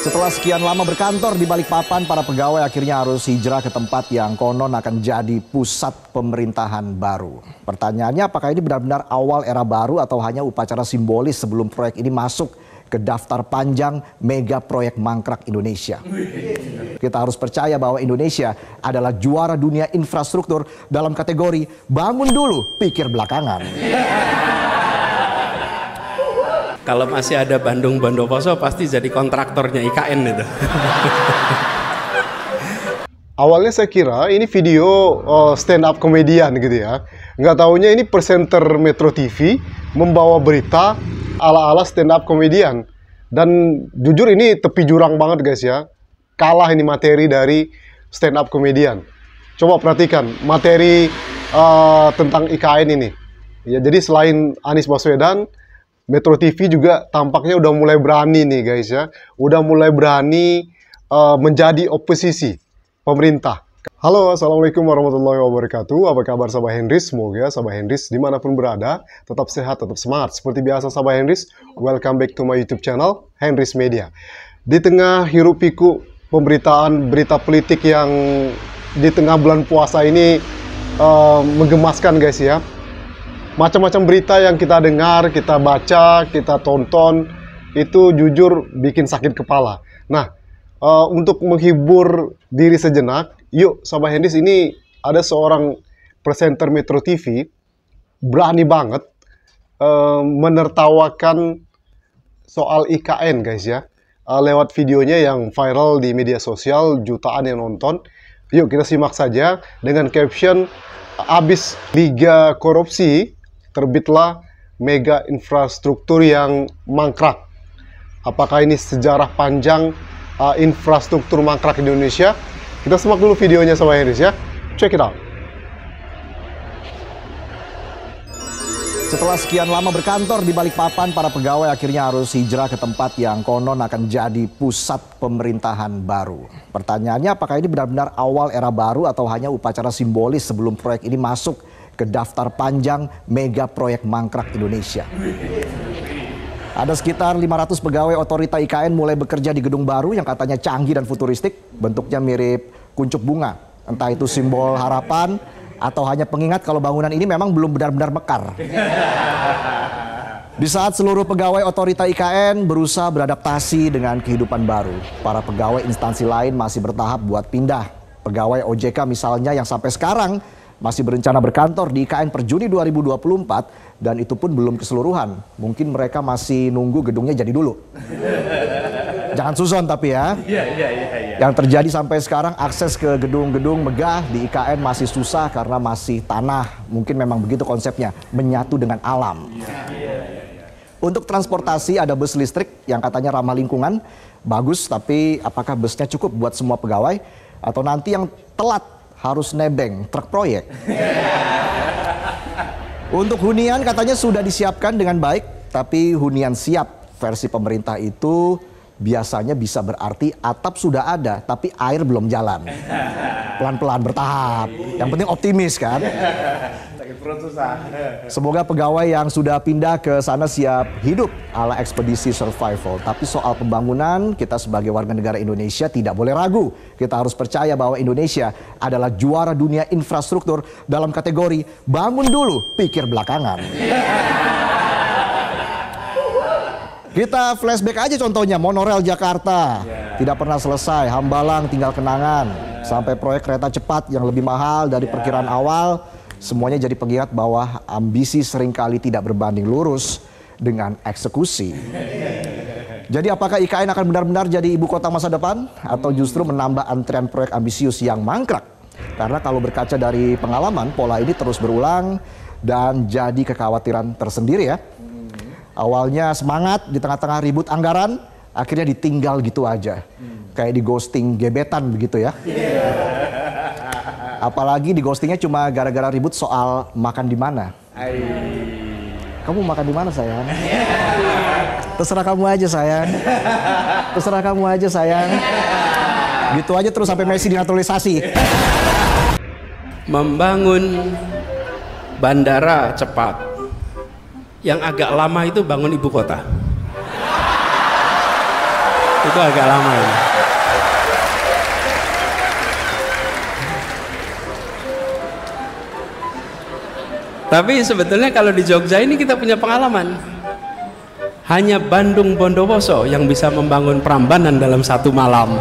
Setelah sekian lama berkantor di Balikpapan, para pegawai akhirnya harus hijrah ke tempat yang konon akan jadi pusat pemerintahan baru. Pertanyaannya, apakah ini benar-benar awal era baru atau hanya upacara simbolis sebelum proyek ini masuk ke daftar panjang mega proyek mangkrak Indonesia? Kita harus percaya bahwa Indonesia adalah juara dunia infrastruktur dalam kategori bangun dulu, pikir belakangan. Kalau masih ada Bandung Bondowoso pasti jadi kontraktornya IKN itu. Awalnya saya kira ini video stand up komedian gitu ya. Nggak taunya ini presenter Metro TV membawa berita ala-ala stand up komedian. Dan jujur ini tepi jurang banget guys ya. Kalah ini materi dari stand up komedian. Coba perhatikan materi tentang IKN ini. Ya, jadi selain Anies Baswedan, Metro TV juga tampaknya udah mulai berani nih guys ya. Udah mulai berani menjadi oposisi pemerintah. Halo, Assalamualaikum warahmatullahi wabarakatuh. Apa kabar sahabat Henrys? Semoga sahabat Henrys dimanapun berada tetap sehat, tetap semangat. Seperti biasa sahabat Henrys, welcome back to my YouTube channel, Henrys Media. Di tengah hiruk pikuk pemberitaan berita politik yang di tengah bulan puasa ini menggemaskan guys ya. Macam-macam berita yang kita dengar, kita baca, kita tonton, itu jujur bikin sakit kepala. Nah, untuk menghibur diri sejenak, yuk sahabat Henrys, ini ada seorang presenter Metro TV, berani banget menertawakan soal IKN guys ya. Lewat videonya yang viral di media sosial, jutaan yang nonton. Yuk kita simak saja dengan caption, "Abis Liga Korupsi, terbitlah mega infrastruktur yang mangkrak." Apakah ini sejarah panjang infrastruktur mangkrak di Indonesia? Kita simak dulu videonya sama Henrys ya. Check it out. Setelah sekian lama berkantor di Balikpapan, para pegawai akhirnya harus hijrah ke tempat yang konon akan jadi pusat pemerintahan baru. Pertanyaannya, apakah ini benar-benar awal era baru atau hanya upacara simbolis sebelum proyek ini masuk ke daftar panjang mega proyek mangkrak Indonesia? Ada sekitar 500 pegawai otorita IKN mulai bekerja di gedung baru yang katanya canggih dan futuristik. Bentuknya mirip kuncup bunga. Entah itu simbol harapan atau hanya pengingat kalau bangunan ini memang belum benar-benar mekar. Di saat seluruh pegawai otorita IKN berusaha beradaptasi dengan kehidupan baru, para pegawai instansi lain masih bertahap buat pindah. Pegawai OJK misalnya yang sampai sekarang masih berencana berkantor di IKN per Juni 2024 dan itu pun belum keseluruhan. Mungkin mereka masih nunggu gedungnya jadi dulu. Jangan suzon tapi ya. Yang terjadi sampai sekarang, akses ke gedung-gedung megah di IKN masih susah karena masih tanah. Mungkin memang begitu konsepnya, menyatu dengan alam. Untuk transportasi ada bus listrik yang katanya ramah lingkungan. Bagus, tapi apakah busnya cukup buat semua pegawai? Atau nanti yang telat harus nebeng truk proyek? Untuk hunian katanya sudah disiapkan dengan baik, tapi hunian siap versi pemerintah itu biasanya bisa berarti atap sudah ada, tapi air belum jalan. Pelan-pelan bertahap. Yang penting optimis kan? Semoga pegawai yang sudah pindah ke sana siap hidup ala ekspedisi survival. Tapi soal pembangunan, kita sebagai warga negara Indonesia tidak boleh ragu. Kita harus percaya bahwa Indonesia adalah juara dunia infrastruktur dalam kategori bangun dulu, pikir belakangan. Kita flashback aja contohnya, monorail Jakarta. Tidak pernah selesai, Hambalang tinggal kenangan. Sampai proyek kereta cepat yang lebih mahal dari perkiraan awal. Semuanya jadi pengingat bahwa ambisi seringkali tidak berbanding lurus dengan eksekusi. Jadi apakah IKN akan benar-benar jadi ibu kota masa depan? Atau justru menambah antrian proyek ambisius yang mangkrak? Karena kalau berkaca dari pengalaman, pola ini terus berulang dan jadi kekhawatiran tersendiri ya. Awalnya semangat, di tengah-tengah ribut anggaran, akhirnya ditinggal gitu aja. Kayak di ghosting gebetan begitu ya. Apalagi di ghostingnya cuma gara-gara ribut soal makan di mana. Kamu makan di mana sayang? Terserah kamu aja sayang. Terserah kamu aja sayang. Gitu aja terus sampai Messi dinaturalisasi. Membangun bandara cepat. Yang agak lama itu bangun ibu kota. Itu agak lama ini. Tapi sebetulnya kalau di Jogja ini kita punya pengalaman. Hanya Bandung Bondowoso yang bisa membangun Prambanan dalam satu malam.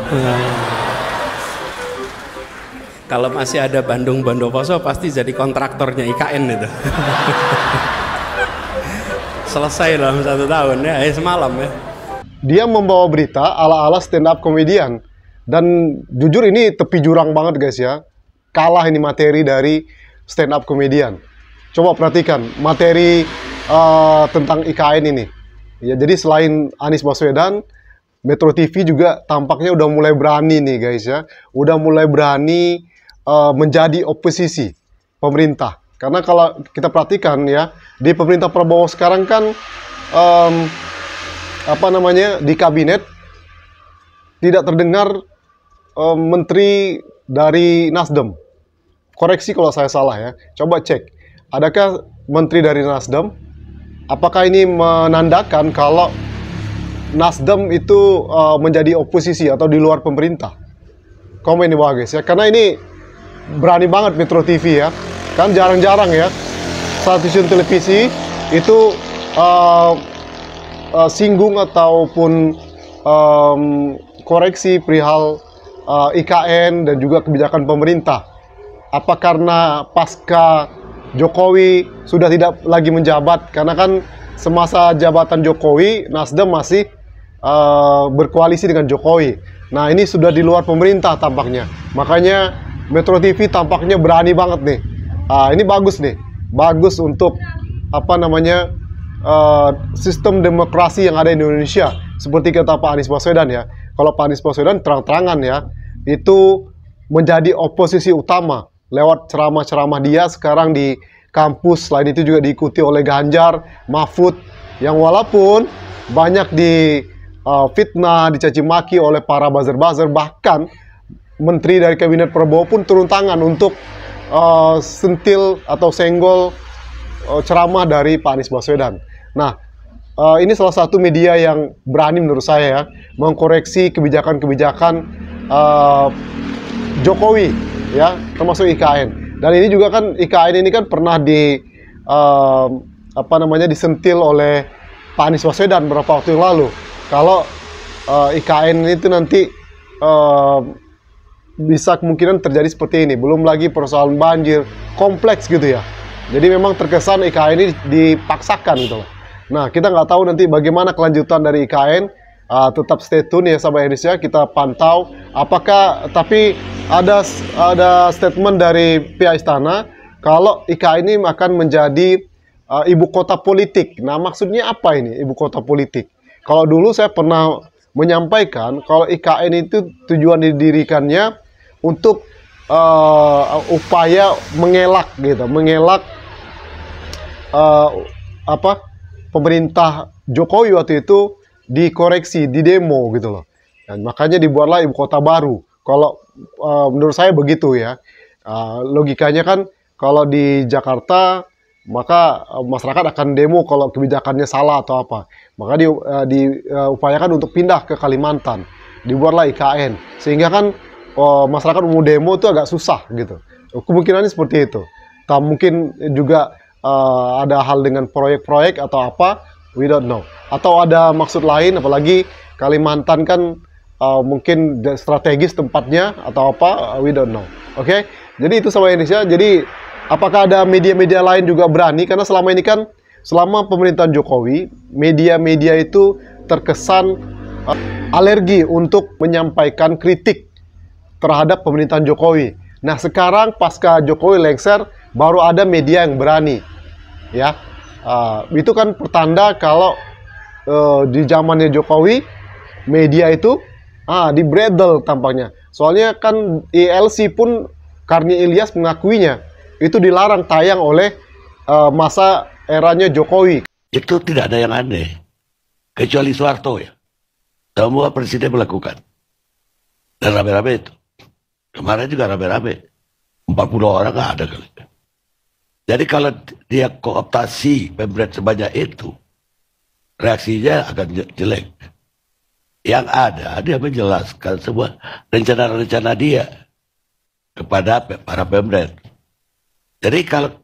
Kalau masih ada Bandung Bondowoso pasti jadi kontraktornya IKN itu. Selesai dalam 1 tahun ya, semalam ya. Dia membawa berita ala-ala stand up comedian. Dan jujur ini tepi jurang banget guys ya. Kalah ini materi dari stand up comedian. Coba perhatikan materi tentang IKN ini. Ya, jadi selain Anies Baswedan, Metro TV juga tampaknya udah mulai berani nih guys ya. Udah mulai berani menjadi oposisi pemerintah. Karena kalau kita perhatikan ya, di pemerintah Prabowo sekarang kan di kabinet tidak terdengar menteri dari Nasdem. Koreksi kalau saya salah ya. Coba cek. Adakah menteri dari Nasdem? Apakah ini menandakan kalau Nasdem itu menjadi oposisi atau di luar pemerintah? Komen di bawah guys ya. Karena ini berani banget Metro TV ya. Kan jarang-jarang ya stasiun televisi itu singgung ataupun koreksi perihal IKN dan juga kebijakan pemerintah. Apa karena pasca Jokowi sudah tidak lagi menjabat? Karena kan semasa jabatan Jokowi, Nasdem masih berkoalisi dengan Jokowi. Nah, ini sudah di luar pemerintah tampaknya. Makanya Metro TV tampaknya berani banget nih. Ini bagus nih. Bagus untuk sistem demokrasi yang ada di Indonesia. Seperti kata Pak Anies Baswedan ya. Kalau Pak Anies Baswedan terang-terangan ya, itu menjadi oposisi utama lewat ceramah-ceramah dia sekarang di kampus. Selain itu juga diikuti oleh Ganjar, Mahfud, yang walaupun banyak di fitnah, dicaci maki oleh para buzzer-buzzer, bahkan menteri dari kabinet Prabowo pun turun tangan untuk sentil atau senggol ceramah dari Pak Anies Baswedan. Nah, ini salah satu media yang berani menurut saya ya, mengkoreksi kebijakan-kebijakan Jokowi ya, termasuk IKN. Dan ini juga kan IKN ini kan pernah disentil oleh Pak Anies Baswedan beberapa waktu yang lalu. Kalau IKN itu nanti bisa kemungkinan terjadi seperti ini. Belum lagi persoalan banjir, kompleks gitu ya. Jadi memang terkesan IKN ini dipaksakan gitu loh. Nah, kita nggak tahu nanti bagaimana kelanjutan dari IKN. Tetap stay tune ya sahabat Indonesia, kita pantau. Apakah tapi ada statement dari pihak istana kalau IKN ini akan menjadi ibu kota politik. Nah, maksudnya apa ini ibu kota politik? Kalau dulu saya pernah menyampaikan kalau IKN itu tujuan didirikannya untuk upaya mengelak pemerintah Jokowi waktu itu dikoreksi, di demo gitu loh. Dan makanya dibuatlah ibu kota baru. Kalau menurut saya begitu ya. Logikanya kan kalau di Jakarta maka masyarakat akan demo kalau kebijakannya salah atau apa. Maka diupayakan untuk pindah ke Kalimantan. Dibuatlah IKN. Sehingga kan masyarakat mau demo itu agak susah gitu. Kemungkinannya seperti itu. Mungkin juga ada hal dengan proyek-proyek atau apa, we don't know. Atau ada maksud lain, apalagi Kalimantan kan mungkin strategis tempatnya atau apa, we don't know. Oke? Jadi itu sama Indonesia. Jadi apakah ada media-media lain juga berani? Karena selama ini kan, selama pemerintahan Jokowi, media-media itu terkesan alergi untuk menyampaikan kritik terhadap pemerintahan Jokowi. Nah, sekarang pasca Jokowi lengser, baru ada media yang berani. Ya, itu kan pertanda kalau di zamannya Jokowi, media itu dibredel tampaknya. Soalnya kan ILC pun, Karni Ilyas mengakuinya, itu dilarang tayang oleh masa eranya Jokowi. Itu tidak ada yang aneh, kecuali Soeharto ya. Semua presiden melakukan. Dan rame-rame itu. Kemarin juga rame-rame. 40 orang nggak ada kali. Jadi kalau dia kooptasi pemret sebanyak itu, reaksinya akan jelek. Yang ada, dia menjelaskan semua rencana-rencana dia kepada para pemret. Jadi kalau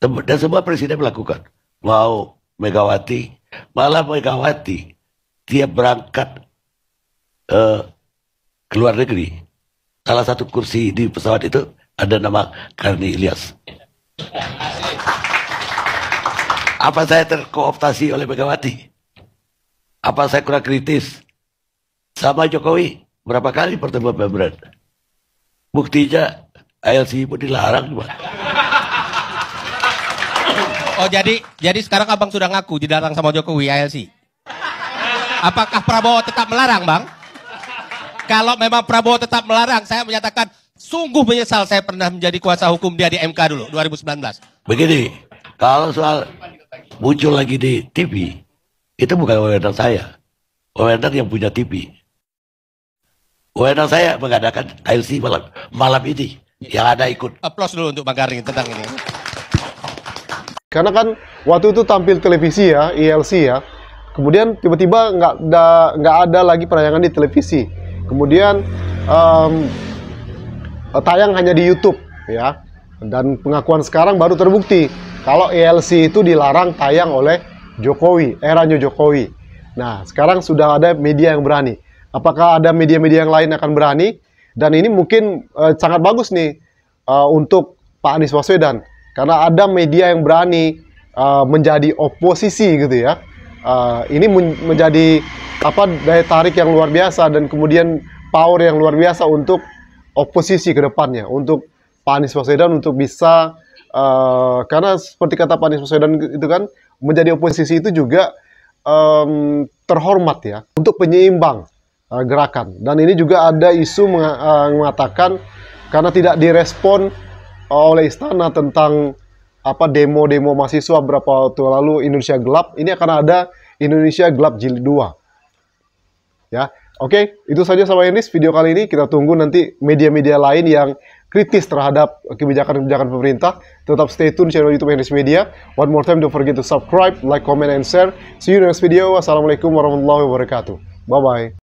dan semua presiden melakukan, mau Megawati, malah Megawati dia berangkat ke luar negeri. Salah satu kursi di pesawat itu ada nama Karni Ilyas. Apa saya terkooptasi oleh Megawati? Apa saya kurang kritis? Sama Jokowi, berapa kali pertemuan pemret? Buktinya ILC pun dilarang. Oh jadi sekarang abang sudah ngaku dilarang sama Jokowi ILC. Apakah Prabowo tetap melarang, Bang? Kalau memang Prabowo tetap melarang, saya menyatakan sungguh menyesal saya pernah menjadi kuasa hukum dia di MK dulu 2019. Begini, kalau soal muncul lagi di TV, itu bukan wewenang saya, wewenang yang punya TV. Wewenang saya mengadakan ILC malam ini, yang ada ikut. Aplaus dulu untuk Bang Garing tentang ini. Karena kan waktu itu tampil televisi ya, ILC ya. Kemudian tiba-tiba nggak ada lagi penayangan di televisi. Kemudian tayang hanya di YouTube ya. Dan pengakuan sekarang baru terbukti kalau ILC itu dilarang tayang oleh Jokowi, eranya Jokowi. Nah, sekarang sudah ada media yang berani. Apakah ada media-media yang lain akan berani? Dan ini mungkin sangat bagus nih untuk Pak Anies Baswedan. Karena ada media yang berani menjadi oposisi gitu ya. Ini menjadi daya tarik yang luar biasa dan kemudian power yang luar biasa untuk oposisi ke depannya. Untuk Pak Anies Baswedan untuk bisa, karena seperti kata Pak Anies Baswedan itu kan, menjadi oposisi itu juga terhormat ya, untuk penyeimbang gerakan. Dan ini juga ada isu mengatakan karena tidak direspon oleh istana tentang demo-demo mahasiswa beberapa waktu lalu Indonesia Gelap, ini akan ada Indonesia Gelap Jilid 2. Ya, oke, itu saja sama Ernest video kali ini. Kita tunggu nanti media-media lain yang kritis terhadap kebijakan-kebijakan pemerintah. Tetap stay tune channel YouTube Ernest Media. One more time, don't forget to subscribe, like, comment, and share. See you in the next video. Wassalamualaikum warahmatullahi wabarakatuh. Bye-bye.